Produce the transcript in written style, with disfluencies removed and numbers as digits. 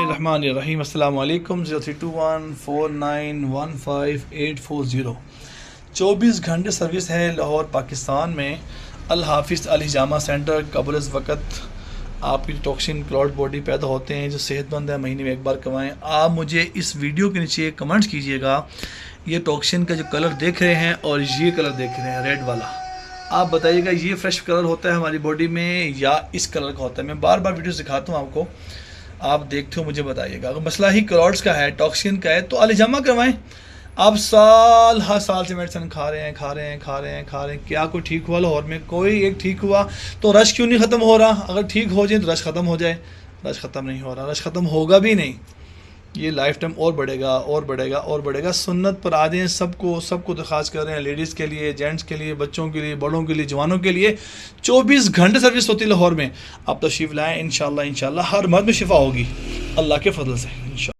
बिस्मिल्लाहिर्रहमानिर्रहीम अस्सलाम वालेकुम 0321491540 24 घंटे सर्विस है लाहौर पाकिस्तान में। अल हाफिज़ अल हिजामा सेंटर कबल इस वक्त आपकी टॉक्सिन क्लॉट बॉडी पैदा होते हैं जो सेहतमंद है, महीने में एक बार करवाएं। आप मुझे इस वीडियो के नीचे कमेंट्स कीजिएगा, ये टॉक्सिन का जो कलर देख रहे हैं और ये कलर देख रहे हैं रेड वाला, आप बताइएगा ये फ्रेश कलर होता है हमारी बॉडी में या इस कलर का होता है। मैं बार बार वीडियो दिखाता हूँ आपको, आप देखते हो मुझे बताइएगा। अगर मसला ही क्लॉट्स का है, टॉक्सिन का है, तो अल हिजामा करवाएं। आप हर साल से मेडिसिन खा रहे हैं, क्या कोई ठीक हुआ? लाहौर में कोई एक ठीक हुआ तो रश क्यों नहीं ख़त्म हो रहा? अगर ठीक हो जाए तो रश ख़त्म हो जाए, रश ख़त्म नहीं हो रहा, रश ख़त्म होगा भी नहीं। ये लाइफ टाइम और बढ़ेगा। सुन्नत पर आ जाएं, सबको दरख्वास्त कर रहे हैं, लेडीज़ के लिए, जेंट्स के लिए, बच्चों के लिए, बड़ों के लिए, जवानों के लिए 24 घंटे सर्विस होती है लाहौर में। आप तशरीफ़ लाएँ, इंशाल्लाह हर मर्द में शिफा होगी अल्लाह के फजल से।